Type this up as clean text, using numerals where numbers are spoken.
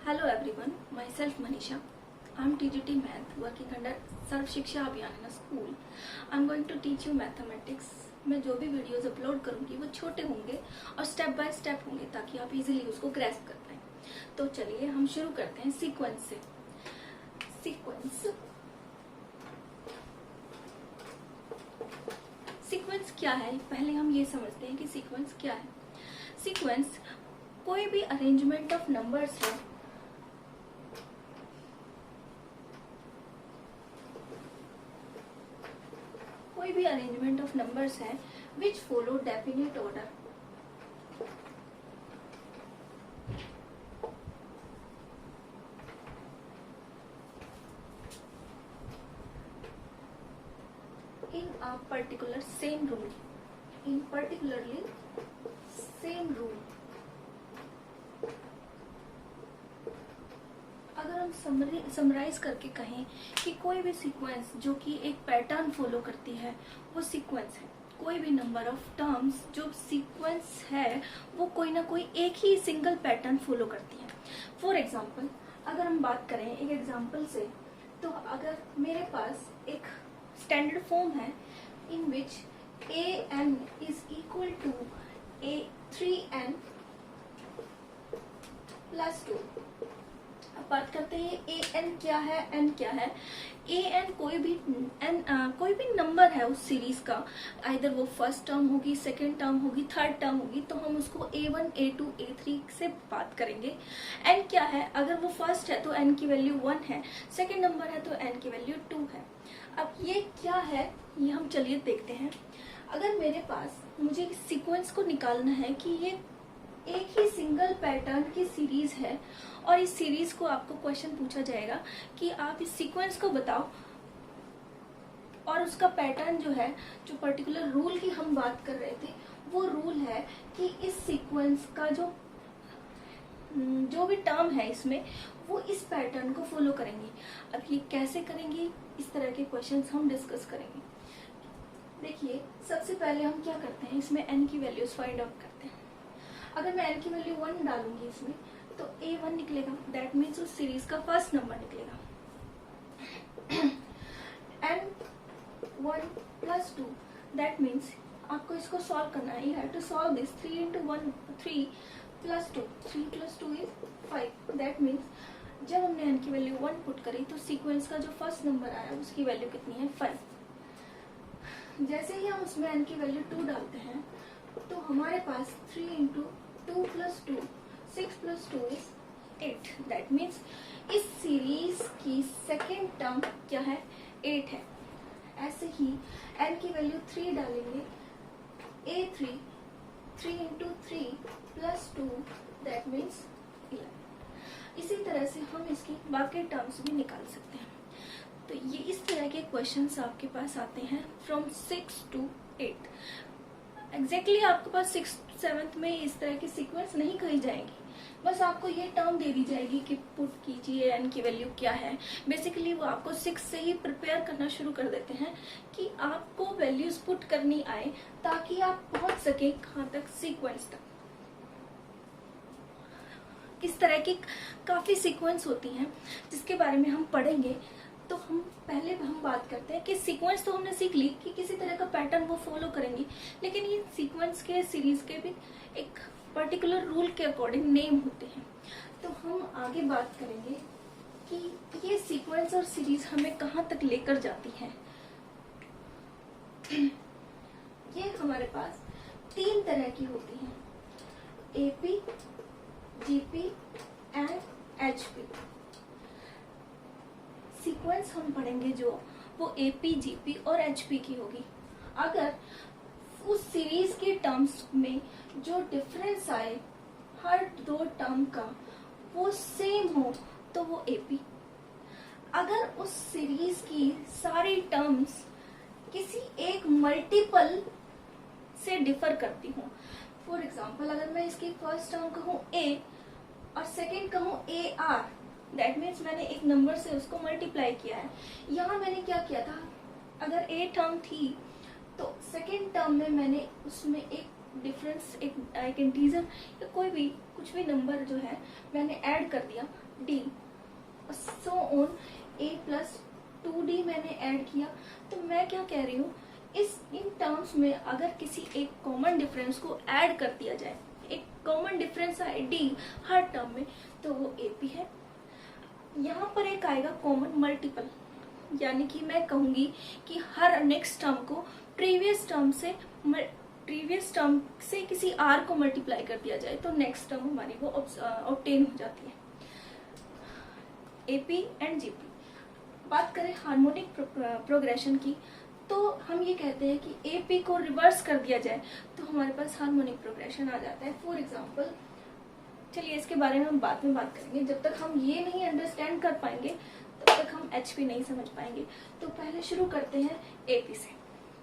Hello everyone, myself Manisha. I'm TGT Math working under सर्व शिक्षा अभियान in a school. I'm going to teach you mathematics. मैं जो भी videos upload करूंगी वो छोटे होंगे और स्टेप बाय स्टेप होंगे ताकि आप इजीली उसको ग्रैस्प कर पाएं। तो चलिए हम शुरू करते हैं सीक्वेंस से। सीक्वेंस क्या है, पहले हम ये समझते हैं कि सीक्वेंस क्या है। सीक्वेंस कोई भी अरेंजमेंट ऑफ नंबर्स है which follow definite order. In a particular same rule. अगर हम समराइज करके कहें कि कोई भी सीक्वेंस जो कि एक पैटर्न फॉलो करती है वो सीक्वेंस है। कोई भी नंबर ऑफ टर्म्स जो सीक्वेंस है वो कोई ना कोई एक ही सिंगल पैटर्न फॉलो करती है। फॉर एग्जाम्पल अगर हम बात करें एक एग्जाम्पल से, तो अगर मेरे पास एक स्टैंडर्ड फॉर्म है इन विच an is equal to a3n plus 2। अब बात करते हैं an क्या है, n क्या है। an कोई भी नंबर है उस सीरीज का, आइदर वो फर्स्ट टर्म होगी, सेकेंड टर्म होगी, थर्ड टर्म होगी, तो हम उसको a1 a2 a3 से बात करेंगे। n क्या है, अगर वो फर्स्ट है तो n की वैल्यू 1 है, सेकेंड नंबर है तो n की वैल्यू 2 है। अब ये क्या है ये हम चलिए देखते हैं। अगर मेरे पास मुझे इस सीक्वेंस को निकालना है कि ये एक ही सिंगल पैटर्न की सीरीज है और इस सीरीज को आपको क्वेश्चन पूछा जाएगा कि आप इस सीक्वेंस को बताओ और उसका पैटर्न जो है, जो पर्टिकुलर रूल की हम बात कर रहे थे वो रूल है कि इस सीक्वेंस का जो भी टर्म है इसमें वो इस पैटर्न को फॉलो करेंगे। अब ये कैसे करेंगे, इस तरह के क्वेश्चंस हम डिस्कस करेंगे। देखिए सबसे पहले हम क्या करते हैं, इसमें n की वैल्यूज फाइंड आउट करते हैं। अगर मैं n की वैल्यू 1 डालूंगी इसमें तो a1 निकलेगा, दैट मीन्स उस सीरीज का फर्स्ट नंबर निकलेगा। n1 plus 2 दैट मीन्स आपको इसको सॉल्व करना है। You have to solve this 3 into 1 3 plus 2 3 plus 2 is 5। That means जब हमने n की वैल्यू 1 पुट करी तो सीक्वेंस का जो फर्स्ट नंबर आया उसकी वैल्यू कितनी है, 5। जैसे ही हम उसमें n की वैल्यू 2 डालते हैं तो हमारे पास 3 into 2 plus 2 6 plus 2 is 8। That means इस सीरीज की सेकेंड टर्म क्या है, 8 है। ऐसे ही n की वैल्यू 3 डालेंगे, a3 3 into 3 plus 2 that means 11। इसी तरह से हम इसकी बाकी टर्म्स भी निकाल सकते हैं। तो ये इस तरह के क्वेश्चंस आपके पास आते हैं फ्रॉम 6 to 8। एग्जैक्टली आपके पास 6th 7th में इस तरह की सीक्वेंस नहीं कही जाएगी, बस आपको ये टर्म दे दी जाएगी कि पुट कीजिए n की वैल्यू क्या है। बेसिकली वो आपको 6 से ही प्रिपेयर करना शुरू कर देते हैं कि आपको वैल्यूज पुट करनी आए ताकि आप पहुंच सके कहाँ तक, सीक्वेंस तक। इस तरह की काफी सीक्वेंस होती हैं जिसके बारे में हम पढ़ेंगे। तो हम बात करते हैं कि सीक्वेंस तो हमने सीख ली कि किसी तरह का पैटर्न वो फॉलो करेंगी, लेकिन ये सीक्वेंस के सीरीज के भी एक पर्टिकुलर रूल के अकॉर्डिंग नेम होते हैं। तो हम आगे बात करेंगे कि ये सीक्वेंस और सीरीज हमें कहाँ तक लेकर जाती हैं। ये हमारे पास 3 तरह की होती हैं, AP, GP and HP. Sequence हम पढ़ेंगे जो वो एपी, जीपी और एचपी की होगी। अगर उस सीरीज के टर्म्स में जो डिफरेंस आए हर 2 टर्म का वो सेम हो तो वो एपी। अगर उस सीरीज की सारी टर्म्स किसी एक मल्टीपल से डिफर करती हूँ, फॉर एग्जाम्पल अगर मैं इसकी फर्स्ट टर्म कहूँ a और सेकेंड कहूँ AR, दैट मीन्स मैंने एक नंबर से उसको मल्टीप्लाई किया है। यहाँ मैंने क्या किया था, अगर a टर्म थी तो सेकेंड टर्म में मैंने उसमें एक डिफरेंस, एक इंटीजर या कोई भी कुछ भी नंबर जो है मैंने ऐड कर दिया d, so on a plus 2d मैंने ऐड किया, तो मैं क्या कह रही हूँ, इन टर्म्स में अगर किसी एक कॉमन डिफरेंस को ऐड कर दिया जाए, एक कॉमन डिफरेंस आए d हर टर्म में, तो वो AP है। यहाँ पर एक आएगा कॉमन मल्टीपल, यानी कि मैं कहूंगी कि हर नेक्स्ट टर्म को प्रीवियस टर्म से किसी r को मल्टीप्लाई कर दिया जाए, तो नेक्स्ट टर्म हमारी वो ऑब्टेन हो जाती है। AP and GP। बात करें हार्मोनिक प्रोग्रेशन की, तो हम ये कहते हैं कि AP को रिवर्स कर दिया जाए तो हमारे पास हार्मोनिक प्रोग्रेशन आ जाता है। फॉर एग्जांपल, चलिए इसके बारे में हम बाद में बात करेंगे, जब तक हम ये नहीं अंडरस्टैंड कर पाएंगे तब तक हम HP नहीं समझ पाएंगे। तो पहले शुरू करते हैं AP से।